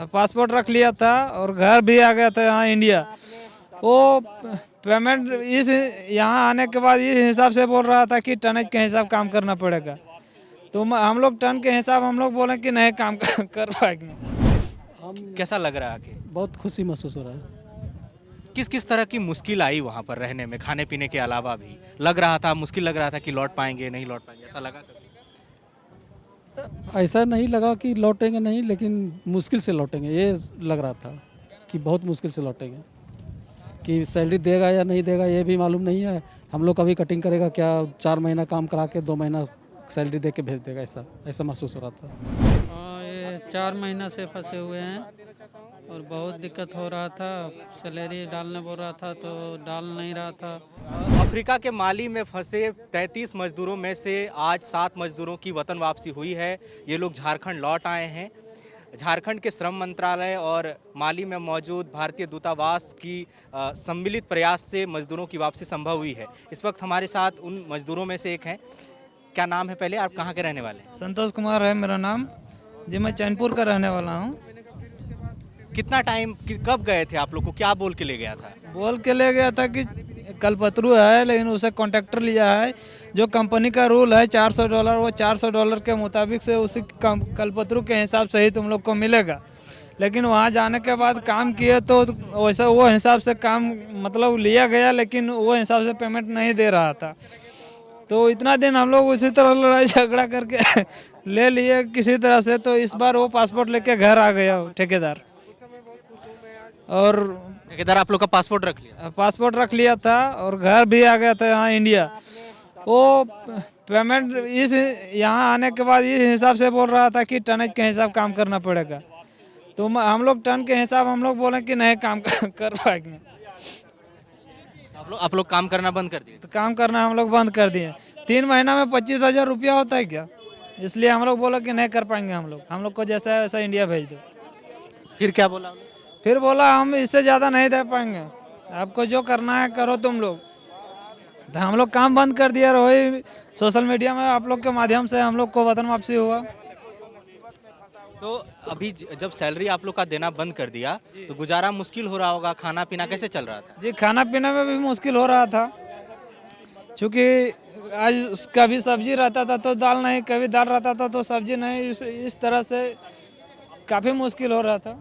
Passport रख लिया था और घर भी आ गया था यहाँ इंडिया। वो पेमेंट इस यहाँ आने के बाद इस हिसाब से बोल रहा था कि टनेज के हिसाब काम करना पड़ेगा। तो हम लोग टन के हिसाब हम लोग बोले कि नहीं काम कर पाएंगे। कैसा लग रहा है आके? बहुत खुशी महसूस हो रहा है। किस किस तरह की मुश्किल आई वहाँ पर रहने में, खाने पीने के अलावा भी? लग रहा था, मुश्किल लग रहा था कि लौट पाएंगे नहीं लौट पाएंगे, ऐसा लगा कभी? ऐसा नहीं लगा कि लौटेंगे नहीं, लेकिन मुश्किल से लौटेंगे ये लग रहा था कि बहुत मुश्किल से लौटेंगे। कि सैलरी देगा या नहीं देगा ये भी मालूम नहीं है। हम लोग कभी कटिंग करेगा क्या, 4 महीना काम करा के 2 महीना सैलरी दे के भेज देगा, ऐसा महसूस हो रहा था। ये 4 महीना से फंसे हुए हैं और बहुत दिक्कत हो रहा था। सैलरी डालने बोल रहा था तो डाल नहीं रहा था। अफ्रीका के माली में फंसे 33 मजदूरों में से आज 7 मजदूरों की वतन वापसी हुई है। ये लोग झारखंड लौट आए हैं। झारखंड के श्रम मंत्रालय और माली में मौजूद भारतीय दूतावास की सम्मिलित प्रयास से मजदूरों की वापसी संभव हुई है। इस वक्त हमारे साथ उन मजदूरों में से एक हैं। क्या नाम है पहले, आप कहाँ के रहने वाले हैं? संतोष कुमार है मेरा नाम जी, मैं चैनपुर का रहने वाला हूँ। कितना टाइम, कब गए थे आप लोग को, क्या बोल के ले गया था? बोल के ले गया था कि कलपतरू है, लेकिन उसे कॉन्ट्रैक्टर लिया है। जो कंपनी का रूल है $400, वो $400 के मुताबिक से उसी कलपतरू के हिसाब से ही तुम लोग को मिलेगा। लेकिन वहाँ जाने के बाद काम किए तो वैसा वो हिसाब से काम मतलब लिया गया, लेकिन वो हिसाब से पेमेंट नहीं दे रहा था। तो इतना दिन हम लोग उसी तरह लड़ाई झगड़ा करके ले लिए किसी तरह से। तो इस बार वो पासपोर्ट लेके घर आ गया ठेकेदार। और ठेकेदार आप लोग का पासपोर्ट रख लिया? पासपोर्ट रख लिया था और घर भी आ गया था यहाँ इंडिया। वो पेमेंट इस यहाँ आने के बाद इस हिसाब से बोल रहा था कि टनेज के हिसाब काम करना पड़ेगा। तो हम लोग टन के हिसाब हम लोग बोले कि नहीं काम कर पाएंगे। आप लोग काम करना बंद कर दिए? तो काम करना हम लोग बंद कर दिए। 3 महीना में 25,000 रुपया होता है क्या, इसलिए हम लोग बोला कि नहीं कर पाएंगे। हम लोग को जैसा है वैसा इंडिया भेज दो। फिर क्या बोला? फिर बोला हम इससे ज़्यादा नहीं दे पाएंगे, आपको जो करना है करो तुम लोग। तो हम लोग काम बंद कर दिया। और वही सोशल मीडिया में आप लोग के माध्यम से हम लोग को वतन वापसी हुआ। तो अभी जब सैलरी आप लोग का देना बंद कर दिया तो गुजारा मुश्किल हो रहा होगा, खाना पीना कैसे चल रहा था? जी, खाना पीने में भी मुश्किल हो रहा था, क्योंकि आज कभी सब्जी रहता था तो दाल नहीं, कभी दाल रहता था तो सब्जी नहीं। इस तरह से काफ़ी मुश्किल हो रहा था।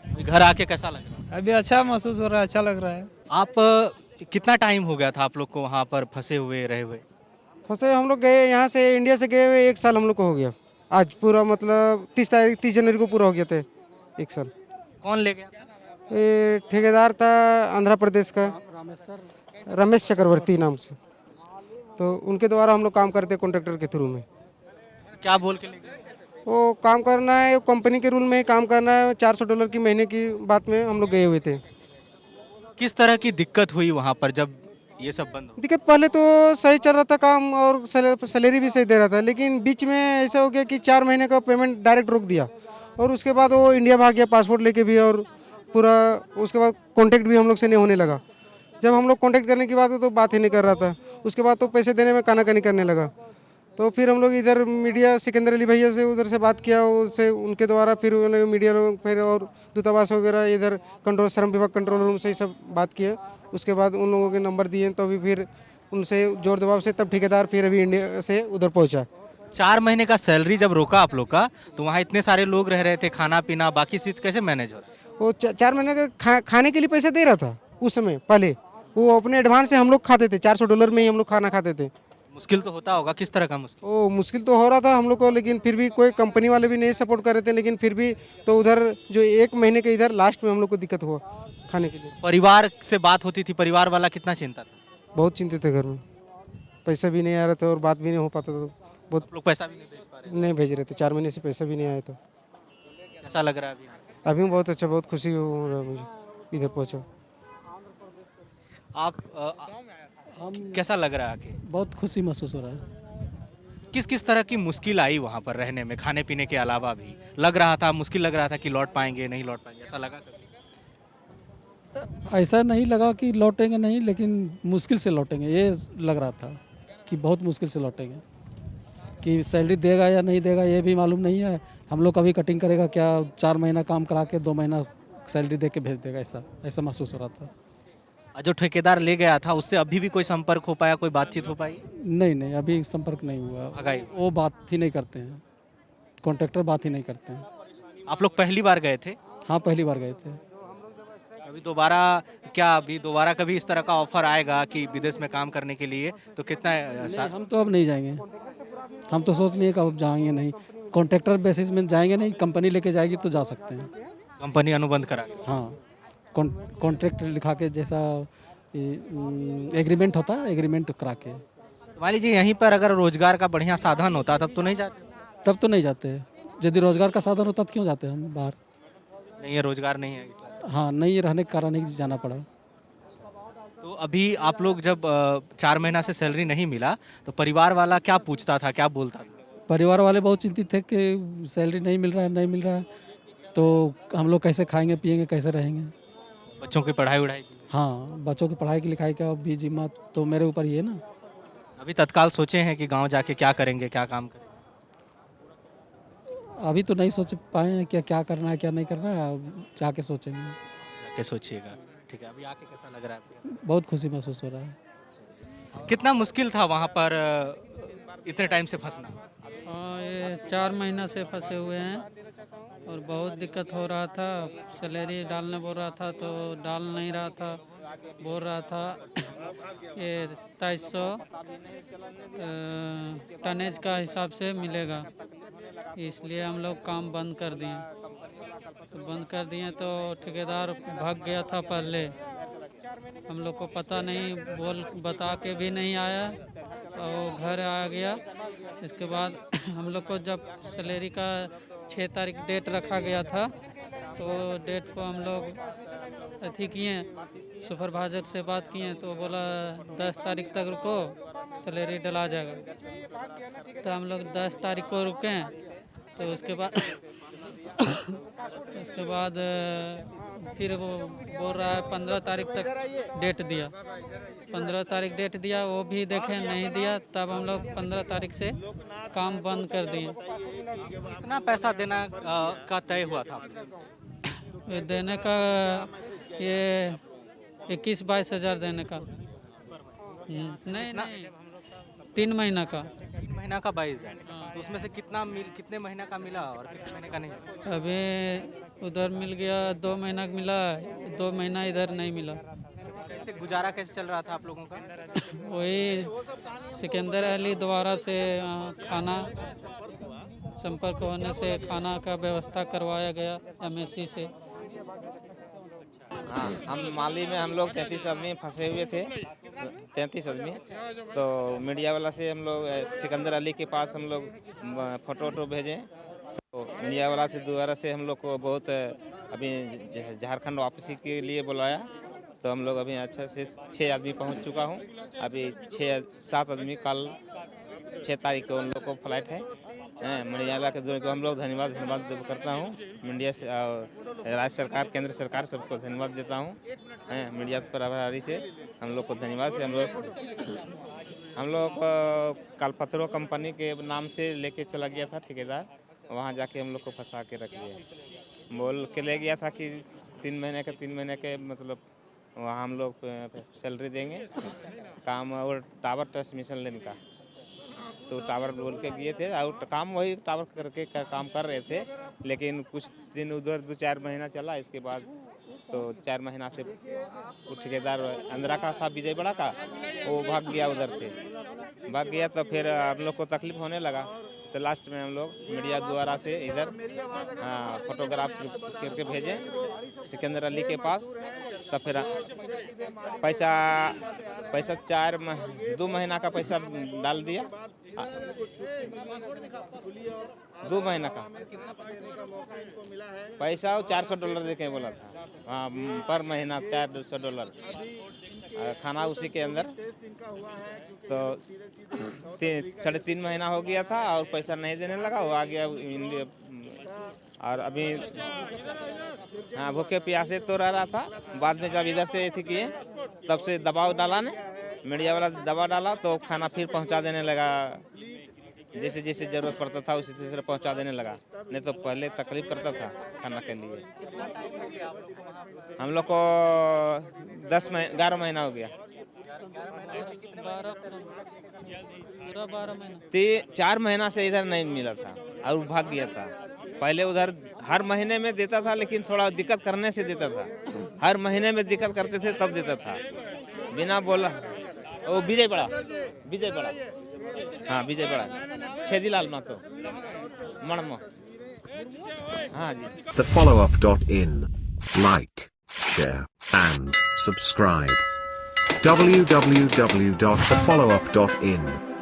घर आके कैसा लग रहा है? अभी अच्छा महसूस हो रहा है, अच्छा लग रहा है। आप कितना टाइम हो गया था आप लोग को वहाँ पर फंसे हुए रहे हुए? फंसे हम लोग गए यहाँ से, इंडिया से गए हुए 1 साल हम लोग को हो गया। आज पूरा मतलब 30 जनवरी को पूरा हो गया था 1 साल। कौन ले गया? ये ठेकेदार था आंध्र प्रदेश का, रमेश चक्रवर्ती नाम से। तो उनके द्वारा हम लोग काम करते कॉन्ट्रैक्टर के थ्रू में। क्या बोल के ले गए? वो काम करना है, कंपनी के रूल में ही काम करना है। $400 की महीने की बात में हम लोग गए हुए थे। किस तरह की दिक्कत हुई वहाँ पर जब ये सब बंद हो? दिक्कत पहले तो सही चल रहा था काम और सैलरी भी सही दे रहा था, लेकिन बीच में ऐसा हो गया कि 4 महीने का पेमेंट डायरेक्ट रोक दिया। और उसके बाद वो इंडिया भाग गया पासपोर्ट लेके भी, और पूरा उसके बाद कांटेक्ट भी हम लोग से नहीं होने लगा। जब हम लोग कांटेक्ट करने की बात हो तो बात ही नहीं कर रहा था। उसके बाद तो पैसे देने में कानाकानी करने लगा। तो फिर हम लोग इधर मीडिया सिकंदर अली भैया से उधर से बात किया, उससे उनके द्वारा फिर उन्होंने मीडिया लोग फिर और दूतावास वगैरह इधर कंट्रोल श्रम विभाग कंट्रोल रूम से ही सब बात किया। उसके बाद उन लोगों के नंबर दिए, तो अभी फिर उनसे जोर दबाव से तब ठेकेदार फिर अभी इंडिया से उधर पहुंचा। 4 महीने का सैलरी जब रोका आप लोग का, तो वहाँ इतने सारे लोग रह रहे थे, खाना पीना बाकी चीज़ कैसे मैनेज हो रहा? वो 4 महीने का खाने के लिए पैसा दे रहा था उस समय। पहले वो अपने एडवांस से हम लोग खाते थे, $400 में ही हम लोग खाना खाते थे। मुश्किल तो होता होगा, किस तरह का मुश्किल? ओ मुश्किल तो हो रहा था हम लोग को, लेकिन फिर भी कोई कंपनी वाले भी नहीं सपोर्ट कर रहे थे। लेकिन फिर भी तो उधर जो 1 महीने के इधर लास्ट में हम लोग को दिक्कत हुआ खाने के लिए। परिवार से बात होती थी, परिवार वाला कितना चिंता था? बहुत चिंतित थे घर में, पैसा भी नहीं आ रहा था और बात भी नहीं हो पाता था। बहुत लोग पैसा भी नहीं भेज पा रहे? नहीं भेज रहे थे, 4 महीने से पैसा भी नहीं आया था। कैसा लग रहा है अभी? अभी बहुत अच्छा, बहुत खुशी हो रहा है मुझे इधर पहुँचा। आप कैसा लग रहा है आके? बहुत खुशी महसूस हो रहा है। किस किस तरह की मुश्किल आई वहाँ पर रहने में, खाने पीने के अलावा भी? लग रहा था, मुश्किल लग रहा था कि लौट पाएंगे नहीं लौट पाएंगे, ऐसा लगा कभी? ऐसा नहीं लगा कि लौटेंगे नहीं, लेकिन मुश्किल से लौटेंगे ये लग रहा था कि बहुत मुश्किल से लौटेंगे। कि सैलरी देगा या नहीं देगा ये भी मालूम नहीं है। हम लोग कभी कटिंग करेगा क्या, 4 महीना काम करा के 2 महीना सैलरी दे के भेज देगा, ऐसा ऐसा महसूस हो रहा था। जो ठेकेदार ले गया था उससे अभी भी कोई संपर्क हो पाया, कोई बातचीत हो पाई? नहीं नहीं, अभी संपर्क नहीं हुआ, भगाई? वो बात ही नहीं करते हैं, कॉन्ट्रैक्टर बात ही नहीं करते हैं। आप लोग पहली बार गए थे? हाँ, पहली बार गए थे। अभी दोबारा अभी दोबारा कभी इस तरह का ऑफर आएगा कि विदेश में काम करने के लिए, तो कितना नहीं, हम तो अब नहीं जाएंगे, हम तो सोच लिए कि अब जाएंगे नहीं, कॉन्ट्रैक्टर बेसिस में जाएंगे नहीं, कंपनी लेके जाएगी तो जा सकते हैं। कंपनी अनुबंध करा? हाँ, कॉन्ट्रैक्ट लिखा के, जैसा एग्रीमेंट होता है, एग्रीमेंट करा के। मान लीजिए यहीं पर अगर रोजगार का बढ़िया साधन होता तब तो नहीं जाते? तब तो नहीं जाते, यदि रोजगार का साधन होता तो क्यों जाते हम बाहर। नहीं है, रोजगार नहीं है। हाँ, नहीं रहने के कारण ही जाना पड़ा। तो अभी आप लोग जब 4 महीना से सैलरी नहीं मिला तो परिवार वाला क्या पूछता था, क्या बोलता था? परिवार वाले बहुत चिंतित थे कि सैलरी नहीं मिल रहा है, नहीं मिल रहा है, तो हम लोग कैसे खाएंगे पिएंगे, कैसे रहेंगे। बच्चों की पढ़ाई उढ़ाई? हाँ, बच्चों की पढ़ाई की लिखाई का भी जिम्मा तो मेरे ऊपर ही है ना। अभी तत्काल सोचे हैं कि गांव जाके क्या करेंगे, क्या काम करेंगे? अभी तो नहीं सोच पाए हैं क्या क्या करना है क्या नहीं करना है, जाके सोचेंगे। जाके सोचिएगा। ठीक है, अभी आके कैसा लग रहा है आपको? बहुत खुशी महसूस हो रहा है। कितना मुश्किल था वहाँ पर इतने टाइम से फंसना? हाँ, ये 4 महीना से फंसे हुए हैं और बहुत दिक्कत हो रहा था। सैलरी डालने बोल रहा था तो डाल नहीं रहा था, बोल रहा था ये 2300 टनेज का हिसाब से मिलेगा, इसलिए हम लोग काम बंद कर दिए। तो बंद कर दिए तो ठेकेदार भाग गया था पहले, हम लोग को पता नहीं, बता के भी नहीं आया और वो घर आ गया। इसके बाद हम लोग को जब सैलरी का 6 तारीख डेट रखा गया था तो डेट को हम लोग अथी किए, सुपरवाइजर से बात किए तो बोला 10 तारीख तक रुको, सैलरी डला जाएगा। तो हम लोग 10 तारीख को रुके, तो उसके बाद फिर वो बोल रहा है 15 तारीख तक डेट दिया। 15 तारीख डेट दिया, वो भी देखे नहीं दिया, तब हम लोग 15 तारीख से काम बंद कर दिए। कितना पैसा देना का तय हुआ था? ये देने का ये 21-22 हज़ार देने का। नहीं, 3 महीना का। 3 महीना का 22,000। तो उसमें से कितने महीना का मिला और कितने महीने का नहीं? अभी उधर मिल गया 2 महीना का मिला, 2 महीना इधर नहीं मिला। कैसे गुजारा कैसे चल रहा था आप लोगों का? वही सिकंदर अली द्वारा से खाना संपर्क होने से खाना का व्यवस्था करवाया गया MSC से। हाँ, हम माली में हम लोग 33 आदमी फंसे हुए थे, 33 आदमी। तो मीडिया वाला से हम लोग सिकंदर अली के पास हम लोग फोटो वोटो भेजे, तो मीडिया वाला से दोबारा से हम लोग को बहुत अभी झारखंड वापसी के लिए बुलाया। तो हम लोग अभी अच्छा से 6 आदमी पहुंच चुका हूं। अभी 6-7 आदमी कल 6 तारीख को उन लोग को फ्लाइट है। मीडिया वाला के को हम लोग धन्यवाद करता हूँ। मीडिया से राज्य सरकार, केंद्र सरकार सबको धन्यवाद देता हूँ। मीडिया पर आभारी से हम लोग को धन्यवाद से हम लोग कलपत्रो कंपनी के नाम से लेके चला गया था ठेकेदार, वहाँ जाके हम लोग को फंसा के रख लिया। बोल के ले गया था कि 3 महीने के मतलब वहाँ हम लोग सैलरी देंगे, काम और टावर ट्रांसमिशन लाइन का। तो टावर बोल के गए थे और काम वही टावर करके काम कर रहे थे, लेकिन कुछ दिन उधर 2-4 महीना चला। इसके बाद तो 4 महीना से वो ठेकेदार अंदरा का था, विजय बड़ा का, वो भाग गया, उधर से भाग गया। तो फिर हम लोग को तकलीफ होने लगा। तो लास्ट में हम लोग मीडिया द्वारा से इधर फोटोग्राफ करके भेजे सिकंदर अली के पास। तो फिर पैसा 2 महीना का पैसा डाल दिया, 2 महीना का पैसा $400 देके बोला था। हाँ, पर महीना $400 खाना उसी के अंदर। तो 3.5 महीना हो गया था और पैसा नहीं देने लगा, वो आ गया इंडिया। और अभी हाँ, भूखे प्यासे तो रह रहा था। बाद में जब इधर से थी किए तब से दबाव डाला ने, मीडिया वाला दबाव डाला तो खाना फिर पहुंचा देने लगा जैसे जैसे ज़रूरत पड़ता था उसी तरह पहुंचा देने लगा, नहीं तो पहले तकलीफ करता था खाना के लिए। हम लोग को 11 महीना हो गया। 12 महीना 4 महीना से इधर नहीं मिला था और भाग गया था। पहले उधर हर महीने में देता था, लेकिन थोड़ा दिक्कत करने से देता था। हर महीने में दिक्कत करते थे तब देता था, बिना बोला। ओ विजय बड़ा, हाँ विजय बड़ा, छेदीलाल महतो मणमो, हाँ जी। thefollowup.in. Like, share, and subscribe. www.thefollowup.in